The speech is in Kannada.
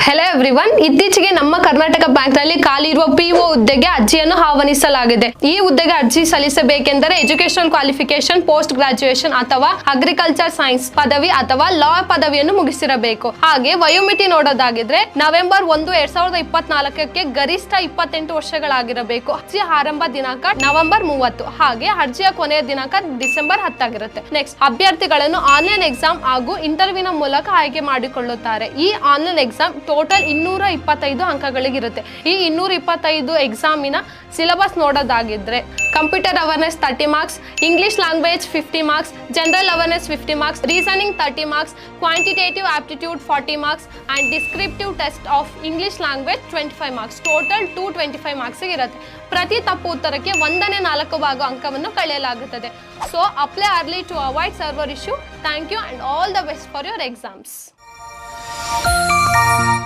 ಹೆಲೋ ಎವ್ರಿವನ್, ಇತ್ತೀಚೆಗೆ ನಮ್ಮ ಕರ್ನಾಟಕ ಬ್ಯಾಂಕ್ನಲ್ಲಿ ಖಾಲಿ ಇರುವ ಪಿಒ ಹುದ್ದೆಗೆ ಅರ್ಜಿಯನ್ನು ಆಹ್ವಾನಿಸಲಾಗಿದೆ. ಈ ಹುದ್ದೆಗೆ ಅರ್ಜಿ ಸಲ್ಲಿಸಬೇಕೆಂದರೆ ಎಜುಕೇಶನಲ್ ಕ್ವಾಲಿಫಿಕೇಶನ್, ಪೋಸ್ಟ್ ಗ್ರಾಜುಯೇಷನ್ ಅಥವಾ ಅಗ್ರಿಕಲ್ಚರ್ ಸೈನ್ಸ್ ಪದವಿ ಅಥವಾ ಲಾ ಪದವಿಯನ್ನು ಮುಗಿಸಿರಬೇಕು. ಹಾಗೆ ವಯೋಮಿತಿ ನೋಡೋದಾಗಿದ್ರೆ ನವೆಂಬರ್ 1, 2024ಕ್ಕೆ ಗರಿಷ್ಠ 28 ವರ್ಷಗಳಾಗಿರಬೇಕು. ಅರ್ಜಿ ಆರಂಭ ದಿನಾಂಕ ನವೆಂಬರ್ 30, ಹಾಗೆ ಅರ್ಜಿಯ ಕೊನೆಯ ದಿನಾಂಕ ಡಿಸೆಂಬರ್ 10 ಆಗಿರುತ್ತೆ. ನೆಕ್ಸ್ಟ್, ಅಭ್ಯರ್ಥಿಗಳನ್ನು ಆನ್ಲೈನ್ ಎಕ್ಸಾಮ್ ಹಾಗೂ ಇಂಟರ್ವ್ಯೂನ ಮೂಲಕ ಆಯ್ಕೆ ಮಾಡಿಕೊಳ್ಳುತ್ತಾರೆ. ಈ ಆನ್ಲೈನ್ ಎಕ್ಸಾಮ್ ಟೋಟಲ್ 225 ಅಂಕಗಳಿಗಿರುತ್ತೆ. ಈ 225 ಎಕ್ಸಾಮಿನ ಸಿಲೆಬಸ್ ನೋಡೋದಾಗಿದ್ರೆ computer awareness 30 marks, English language 50 marks, general awareness 50 marks, reasoning 30 marks, quantitative aptitude 40 marks and descriptive test of English language 25 marks. Total 225 marks ಇರುತ್ತೆ. ಪ್ರತಿ ತಪ್ಪು ಉತ್ತರಕ್ಕೆ 1/4 ಭಾಗ ಅಂಕವನ್ನು ಕಳೆಯಲಾಗುತ್ತದೆ. So apply early to avoid server issue. Thank you and all the best for your exams.